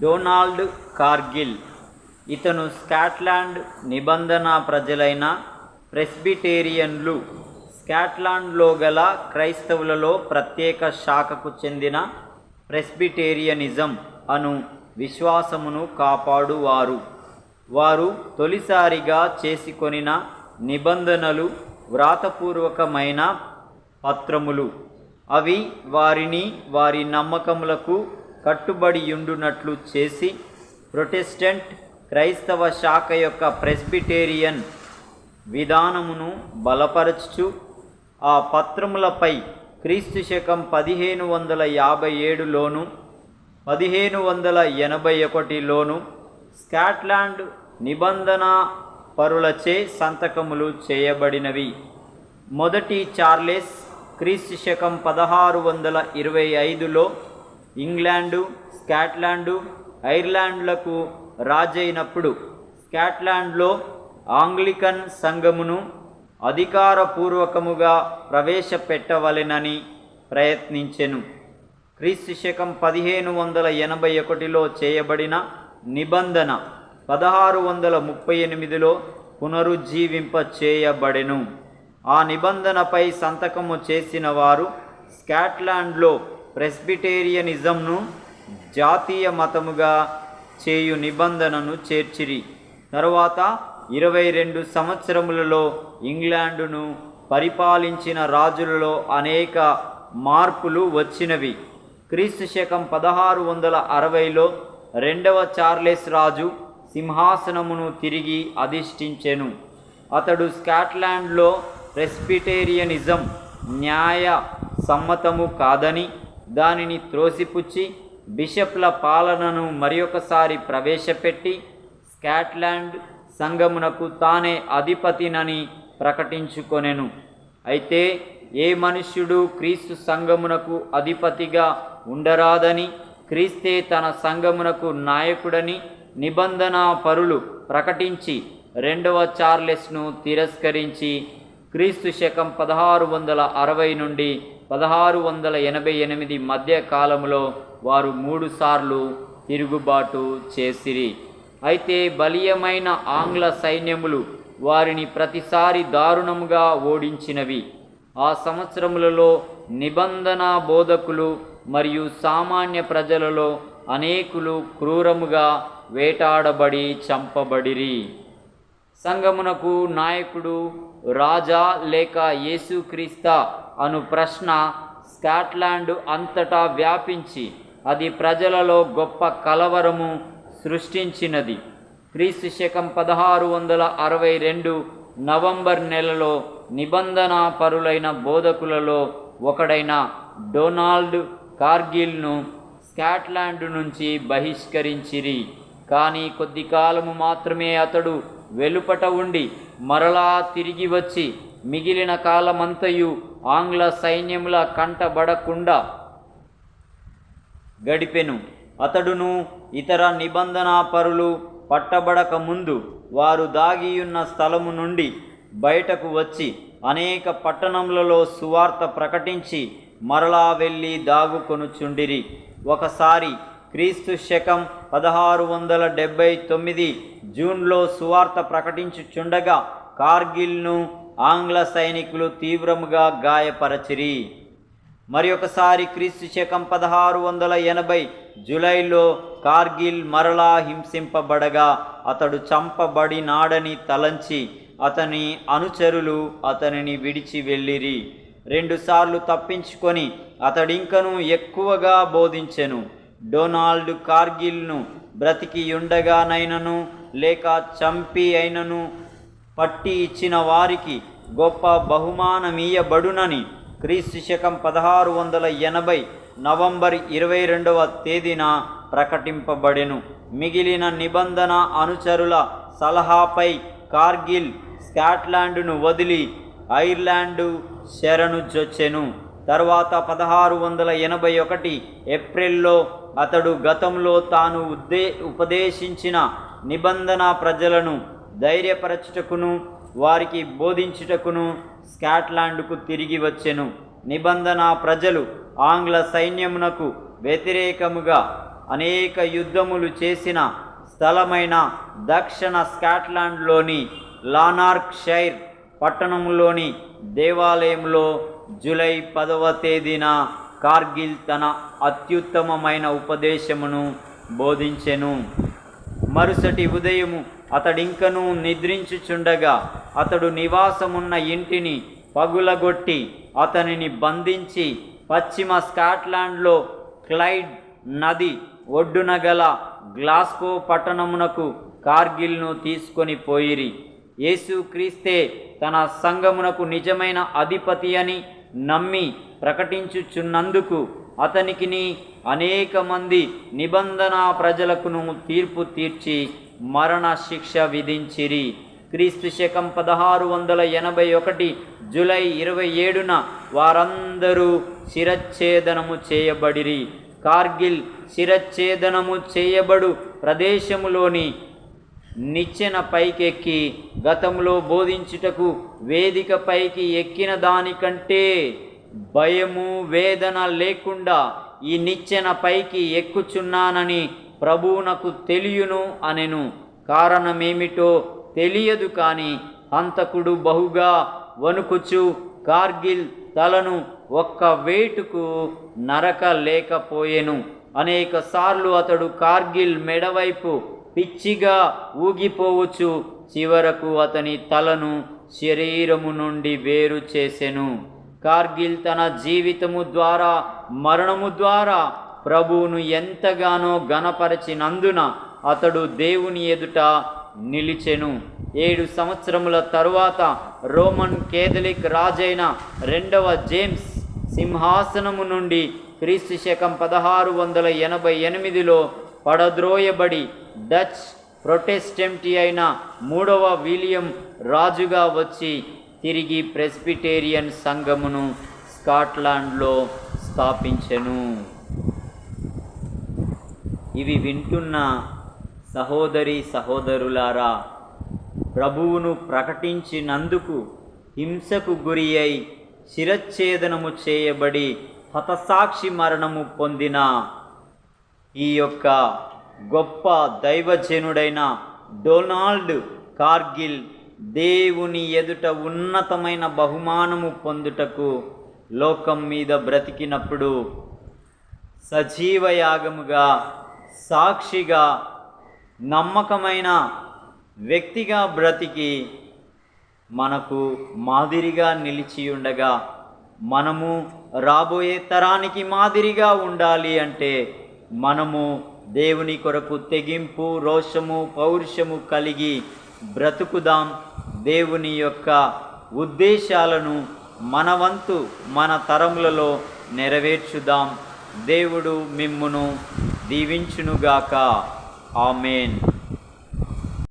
Donald Kargil. ఇతను Scotland నిబంధన ప్రజలైన ప్రెస్బిటేరియన్లు, స్కాట్లాండ్లో గల క్రైస్తవులలో ప్రత్యేక శాఖకు చెందిన ప్రెస్బిటేరియనిజం అను విశ్వాసమును కాపాడువారు. వారు తొలిసారిగా చేసుకొనిన నిబంధనలు వ్రాతపూర్వకమైన పత్రములు. అవి వారిని వారి నమ్మకములకు కట్టుబడియుండునట్లు చేసి ప్రొటెస్టెంట్ క్రైస్తవ శాఖ యొక్క ప్రెస్బిటేరియన్ విధానమును బలపరచుచు ఆ పత్రములపై క్రీస్తు శకం 1557లోను 1581లోను స్కాట్లాండ్ నిబంధన పరులచే సంతకములు చేయబడినవి. మొదటి చార్లెస్ క్రీస్తు శకం 1625లో ఇంగ్లాండు, స్కాట్లాండు, ఐర్లాండ్లకు రాజైనప్పుడు స్కాట్లాండ్లో ఆంగ్లికన్ సంఘమును అధికారపూర్వకముగా ప్రవేశపెట్టవలెనని ప్రయత్నించెను. క్రీస్తు శకం 1581లో చేయబడిన నిబంధన 1638లో పునరుజ్జీవింప చేయబడెను. ఆ నిబంధనపై సంతకము చేసిన వారు స్కాట్లాండ్లో ప్రెస్బిటేరియనిజంను జాతీయ మతముగా చేయు నిబంధనను చేర్చిరి. తరువాత 22 సంవత్సరములలో ఇంగ్లాండును పరిపాలించిన రాజులలో అనేక మార్పులు వచ్చినవి. క్రీస్తు శకం 1660లో రెండవ చార్లెస్ రాజు సింహాసనమును తిరిగి అధిష్ఠించెను. అతడు స్కాట్లాండ్లో ప్రెస్బిటేరియనిజం న్యాయ సమ్మతము కాదని దానిని త్రోసిపుచ్చి బిషప్ల పాలనను మరియొకసారి ప్రవేశపెట్టి స్కాట్లాండ్ సంఘమునకు తానే అధిపతినని ప్రకటించుకొనెను. అయితే ఏ మనుష్యుడు క్రీస్తు సంఘమునకు అధిపతిగా ఉండరాదని, క్రీస్తే తన సంఘమునకు నాయకుడని నిబంధన పరులు ప్రకటించి రెండవ చార్లెస్ను తిరస్కరించి క్రీస్తు శకం 1660 నుండి 1688 మధ్య కాలంలో వారు 3 సార్లు తిరుగుబాటు చేసిరి. అయితే బలీయమైన ఆంగ్ల సైన్యములు వారిని ప్రతిసారి దారుణముగా ఓడించినవి. ఆ సంవత్సరములలో నిబంధన బోధకులు మరియు సామాన్య ప్రజలలో అనేకులు క్రూరముగా వేటాడబడి చంపబడిరి. సంఘమునకు నాయకుడు రాజా లేక యేసుక్రీస్తా అను ప్రశ్న స్కాట్లాండ్ అంతటా వ్యాపించి అది ప్రజలలో గొప్ప కలవరము సృష్టించినది. క్రీస్తు శకం 1662 నవంబర్ నెలలో నిబంధన పరులైన బోధకులలో ఒకడైన డొనాల్డ్ కార్గిల్ను స్కాట్లాండ్ నుంచి బహిష్కరించిరి. కానీ కొద్ది కాలము మాత్రమే అతడు వెలుపట ఉండి మరలా తిరిగి వచ్చి మిగిలిన కాలమంతయు ఆంగ్ల సైన్యముల కంటబడకుండా గడిపెను. అతడును ఇతర నిబంధన పరులు పట్టబడక ముందు వారు దాగియున్న స్థలము నుండి బయటకు వచ్చి అనేక పట్టణములలో సువార్త ప్రకటించి మరలా వెళ్ళి దాగుకొనుచుండిరి. ఒకసారి క్రీస్తు శకం 1679 జూన్లో సువార్త ప్రకటించుచుండగా కార్గిల్ను ఆంగ్ల సైనికులు తీవ్రముగా గాయపరచిరి. మరి ఒకసారి క్రీస్తు శకం 1680 జూలైలో కార్గిల్ మరలా హింసింపబడగా అతడు చంపబడినాడని తలంచి అతని అనుచరులు అతనిని విడిచి వెళ్ళిరి. 2 సార్లు తప్పించుకొని అతడింకను ఎక్కువగా బోధించెను. డొనాల్డ్ కార్గిల్ను బ్రతికియుండగానైనను లేక చంపి అయినను పట్టి ఇచ్చిన వారికి గొప్ప బహుమానమీయబడునని క్రీస్తు శకం 1680 నవంబర్ 22 ప్రకటింపబడెను. మిగిలిన నిబంధన అనుచరుల సలహాపై కార్గిల్ స్కాట్లాండును వదిలి ఐర్లాండు శరణుజొచ్చెను. తర్వాత 1681 ఏప్రిల్లో అతడు గతంలో తాను ఉపదేశించిన నిబంధన ప్రజలను ధైర్యపరచుటకును వారికి బోధించుటకును స్కాట్లాండ్కు తిరిగి వచ్చెను. నిబంధన ప్రజలు ఆంగ్ల సైన్యమునకు వ్యతిరేకముగా అనేక యుద్ధములు చేసిన స్థలమైన దక్షిణ స్కాట్లాండ్లోని లానార్క్షైర్ పట్టణంలోని దేవాలయంలో జూలై 10వ తేదీన కార్గిల్ తన అత్యుత్తమమైన ఉపదేశమును బోధించెను. మరుసటి ఉదయము అతడింకను నిద్రించుచుండగా అతడు నివాసమున్న ఇంటిని పగులగొట్టి అతనిని బంధించి పశ్చిమ స్కాట్లాండ్లో క్లైడ్ నది ఒడ్డున గల గ్లాస్గో పట్టణమునకు కార్గిల్ను తీసుకొని పోయిరి. యేసుక్రీస్తే తన సంఘమునకు నిజమైన అధిపతి అని నమ్మి ప్రకటించుచున్నందుకు అతనికిని అనేక మంది నిబంధన ప్రజలకును తీర్పు తీర్చి మరణ శిక్ష విధించిరి. క్రీస్తు శకం 1681 జూలై 27న వారందరూ శిరచ్ఛేదనము చేయబడిరి. కార్గిల్ శిరచ్ఛేదనము చేయబడు ప్రదేశములోని నిచ్చెన పైకెక్కి గతంలో బోధించుటకు వేదిక పైకి ఎక్కిన దానికంటే భయము వేదన లేకుండా ఈ నిచ్చెన పైకి ఎక్కుచున్నానని ప్రభువునకు తెలియను అనెను. కారణమేమిటో తెలియదు, కానీ హంతకుడు బహుగా వణుకుచు కార్గిల్ తలను ఒక్క వేటుకు నరక లేకపోయెను. అనేక సార్లు అతడు కార్గిల్ మెడవైపు పిచ్చిగా ఊగిపోవచ్చు. చివరకు అతని తలను శరీరము నుండి వేరు చేసెను. కార్గిల్ తన జీవితము ద్వారా మరణము ద్వారా ప్రభువును ఎంతగానో ఘనపరచినందున అతడు దేవుని ఎదుట నిలిచెను. 7 సంవత్సరముల తరువాత రోమన్ కేథలిక్ రాజైన 2వ జేమ్స్ సింహాసనము నుండి క్రీస్తు శకం 1688లో పడద్రోయబడి డచ్ ప్రొటెస్టెంట్ అయిన 3వ విలియం రాజుగా వచ్చి తిరిగి ప్రెస్బిటేరియన్ సంఘమును స్కాట్లాండ్లో స్థాపించెను. ఇవి వింటున్న సహోదరి సహోదరులారా, ప్రభువును ప్రకటించినందుకు హింసకు గురి అయి శిరచ్ఛేదనము చేయబడి హతసాక్షి మరణము పొందిన ఈ యొక్క గొప్ప దైవజనుడైన డొనాల్డ్ కార్గిల్ దేవుని ఎదుట ఉన్నతమైన బహుమానము పొందుటకు లోకం మీద బ్రతికినప్పుడు సజీవయాగముగా, సాక్షిగా, నమ్మకమైన వ్యక్తిగా బ్రతికి మనకు మాదిరిగా నిలిచి ఉండగా, మనము రాబోయే తరానికి మాదిరిగా ఉండాలి అంటే మనము దేవుని కొరకు తెగింపు, రోషము, పౌరుషము కలిగి బ్రతుకుదాం. దేవుని యొక్క ఉద్దేశాలను మన వంతు మన తరములలో నెరవేర్చుదాం. దేవుడు మిమ్మును దీవించునుగాక. ఆమేన్.